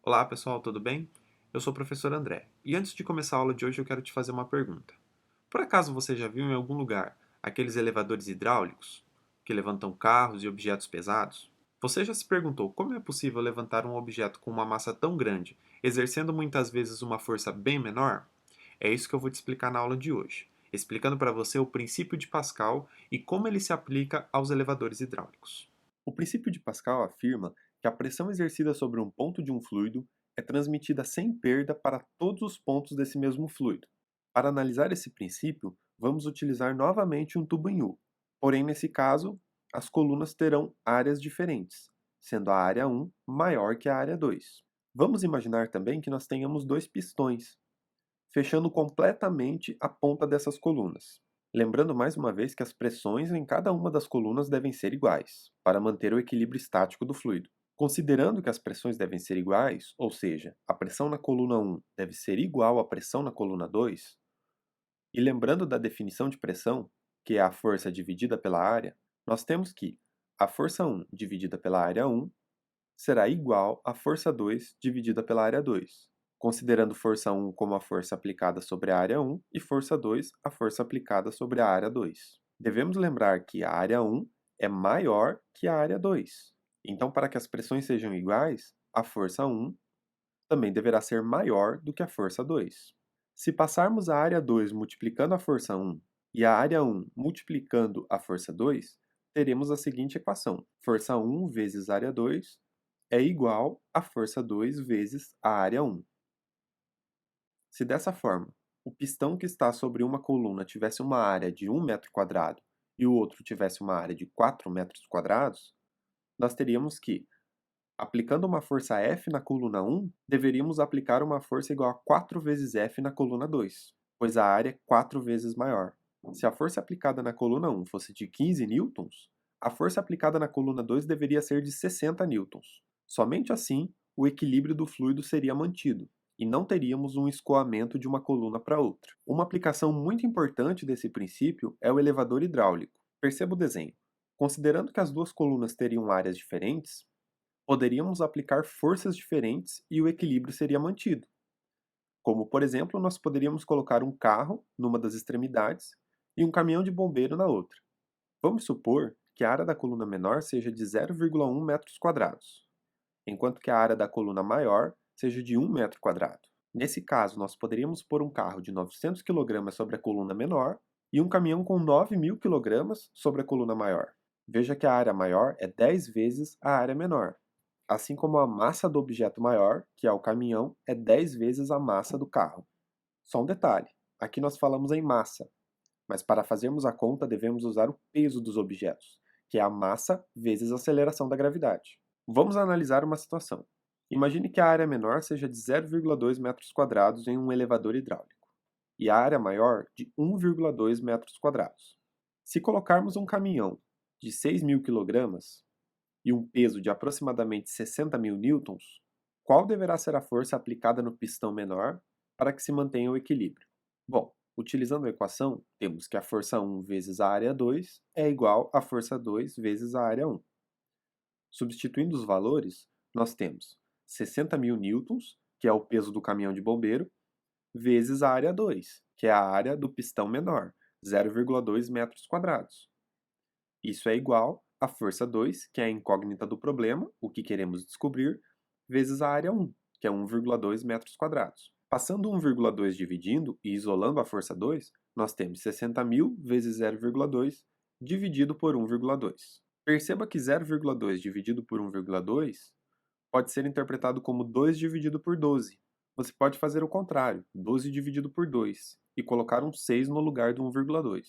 Olá pessoal, tudo bem? Eu sou o professor André e antes de começar a aula de hoje eu quero te fazer uma pergunta. Por acaso você já viu em algum lugar aqueles elevadores hidráulicos que levantam carros e objetos pesados? Você já se perguntou como é possível levantar um objeto com uma massa tão grande, exercendo muitas vezes uma força bem menor? É isso que eu vou te explicar na aula de hoje, explicando para você o princípio de Pascal e como ele se aplica aos elevadores hidráulicos. O princípio de Pascal afirma que a pressão exercida sobre um ponto de um fluido é transmitida sem perda para todos os pontos desse mesmo fluido. Para analisar esse princípio, vamos utilizar novamente um tubo em U. Porém, nesse caso, as colunas terão áreas diferentes, sendo a área 1 maior que a área 2. Vamos imaginar também que nós tenhamos dois pistões, fechando completamente a ponta dessas colunas. Lembrando mais uma vez que as pressões em cada uma das colunas devem ser iguais, para manter o equilíbrio estático do fluido. Considerando que as pressões devem ser iguais, ou seja, a pressão na coluna 1 deve ser igual à pressão na coluna 2, e lembrando da definição de pressão, que é a força dividida pela área, nós temos que a força 1 dividida pela área 1 será igual à força 2 dividida pela área 2, considerando força 1 como a força aplicada sobre a área 1 e força 2 a força aplicada sobre a área 2. Devemos lembrar que a área 1 é maior que a área 2. Então, para que as pressões sejam iguais, a força 1 também deverá ser maior do que a força 2. Se passarmos a área 2 multiplicando a força 1 e a área 1 multiplicando a força 2, teremos a seguinte equação: força 1 vezes área 2 é igual à força 2 vezes a área 1. Se dessa forma, o pistão que está sobre uma coluna tivesse uma área de 1 metro quadrado e o outro tivesse uma área de 4 metros quadrados, nós teríamos que, aplicando uma força F na coluna 1, deveríamos aplicar uma força igual a 4 vezes F na coluna 2, pois a área é 4 vezes maior. Se a força aplicada na coluna 1 fosse de 15 newtons, a força aplicada na coluna 2 deveria ser de 60 newtons. Somente assim, o equilíbrio do fluido seria mantido, e não teríamos um escoamento de uma coluna para outra. Uma aplicação muito importante desse princípio é o elevador hidráulico. Perceba o desenho. Considerando que as duas colunas teriam áreas diferentes, poderíamos aplicar forças diferentes e o equilíbrio seria mantido. Como, por exemplo, nós poderíamos colocar um carro numa das extremidades e um caminhão de bombeiro na outra. Vamos supor que a área da coluna menor seja de 0,1 metros quadrados, enquanto que a área da coluna maior seja de 1 metro quadrado. Nesse caso, nós poderíamos pôr um carro de 900 kg sobre a coluna menor e um caminhão com 9.000 kg sobre a coluna maior. Veja que a área maior é 10 vezes a área menor, assim como a massa do objeto maior, que é o caminhão, é 10 vezes a massa do carro. Só um detalhe, aqui nós falamos em massa, mas para fazermos a conta devemos usar o peso dos objetos, que é a massa vezes a aceleração da gravidade. Vamos analisar uma situação. Imagine que a área menor seja de 0,2 metros quadrados em um elevador hidráulico, e a área maior de 1,2 metros quadrados. Se colocarmos um caminhão de 6.000 kg e um peso de aproximadamente 60.000 newtons, qual deverá ser a força aplicada no pistão menor para que se mantenha o equilíbrio? Bom, utilizando a equação, temos que a força 1 vezes a área 2 é igual à força 2 vezes a área 1. Substituindo os valores, nós temos 60.000 newtons, que é o peso do caminhão de bombeiro, vezes a área 2, que é a área do pistão menor, 0,2 metros quadrados. Isso é igual à força 2, que é a incógnita do problema, o que queremos descobrir, vezes a área 1, que é 1,2 metros quadrados. Passando 1,2 dividindo e isolando a força 2, nós temos 60.000 vezes 0,2 dividido por 1,2. Perceba que 0,2 dividido por 1,2 pode ser interpretado como 2 dividido por 12. Você pode fazer o contrário, 12 dividido por 2, e colocar um 6 no lugar do 1,2.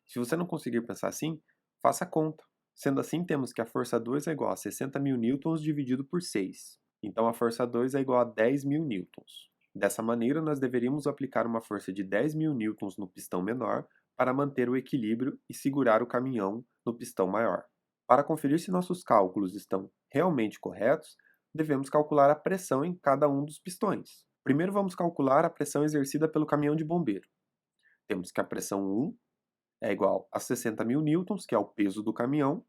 Se você não conseguir pensar assim, faça a conta. Sendo assim, temos que a força 2 é igual a 60.000 newtons dividido por 6. Então, a força 2 é igual a 10.000 newtons. Dessa maneira, nós deveríamos aplicar uma força de 10.000 newtons no pistão menor para manter o equilíbrio e segurar o caminhão no pistão maior. Para conferir se nossos cálculos estão realmente corretos, devemos calcular a pressão em cada um dos pistões. Primeiro, vamos calcular a pressão exercida pelo caminhão de bombeiro. Temos que a pressão 1 é igual a 60.000 newtons, que é o peso do caminhão,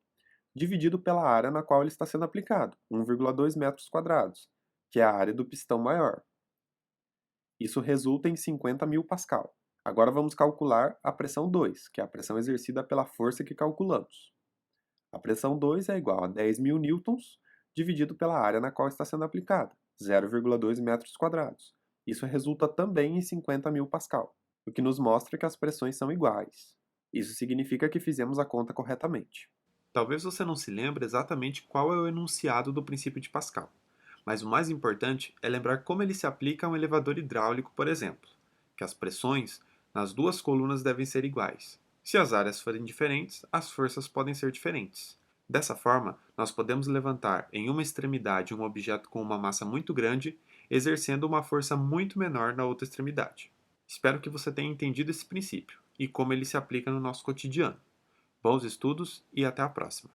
dividido pela área na qual ele está sendo aplicado, 1,2 metros quadrados, que é a área do pistão maior. Isso resulta em 50.000 pascal. Agora vamos calcular a pressão 2, que é a pressão exercida pela força que calculamos. A pressão 2 é igual a 10.000 newtons dividido pela área na qual está sendo aplicada, 0,2 metros quadrados. Isso resulta também em 50.000 pascal, o que nos mostra que as pressões são iguais. Isso significa que fizemos a conta corretamente. Talvez você não se lembre exatamente qual é o enunciado do princípio de Pascal, mas o mais importante é lembrar como ele se aplica a um elevador hidráulico, por exemplo, que as pressões nas duas colunas devem ser iguais. Se as áreas forem diferentes, as forças podem ser diferentes. Dessa forma, nós podemos levantar em uma extremidade um objeto com uma massa muito grande, exercendo uma força muito menor na outra extremidade. Espero que você tenha entendido esse princípio e como ele se aplica no nosso cotidiano. Bons estudos e até a próxima!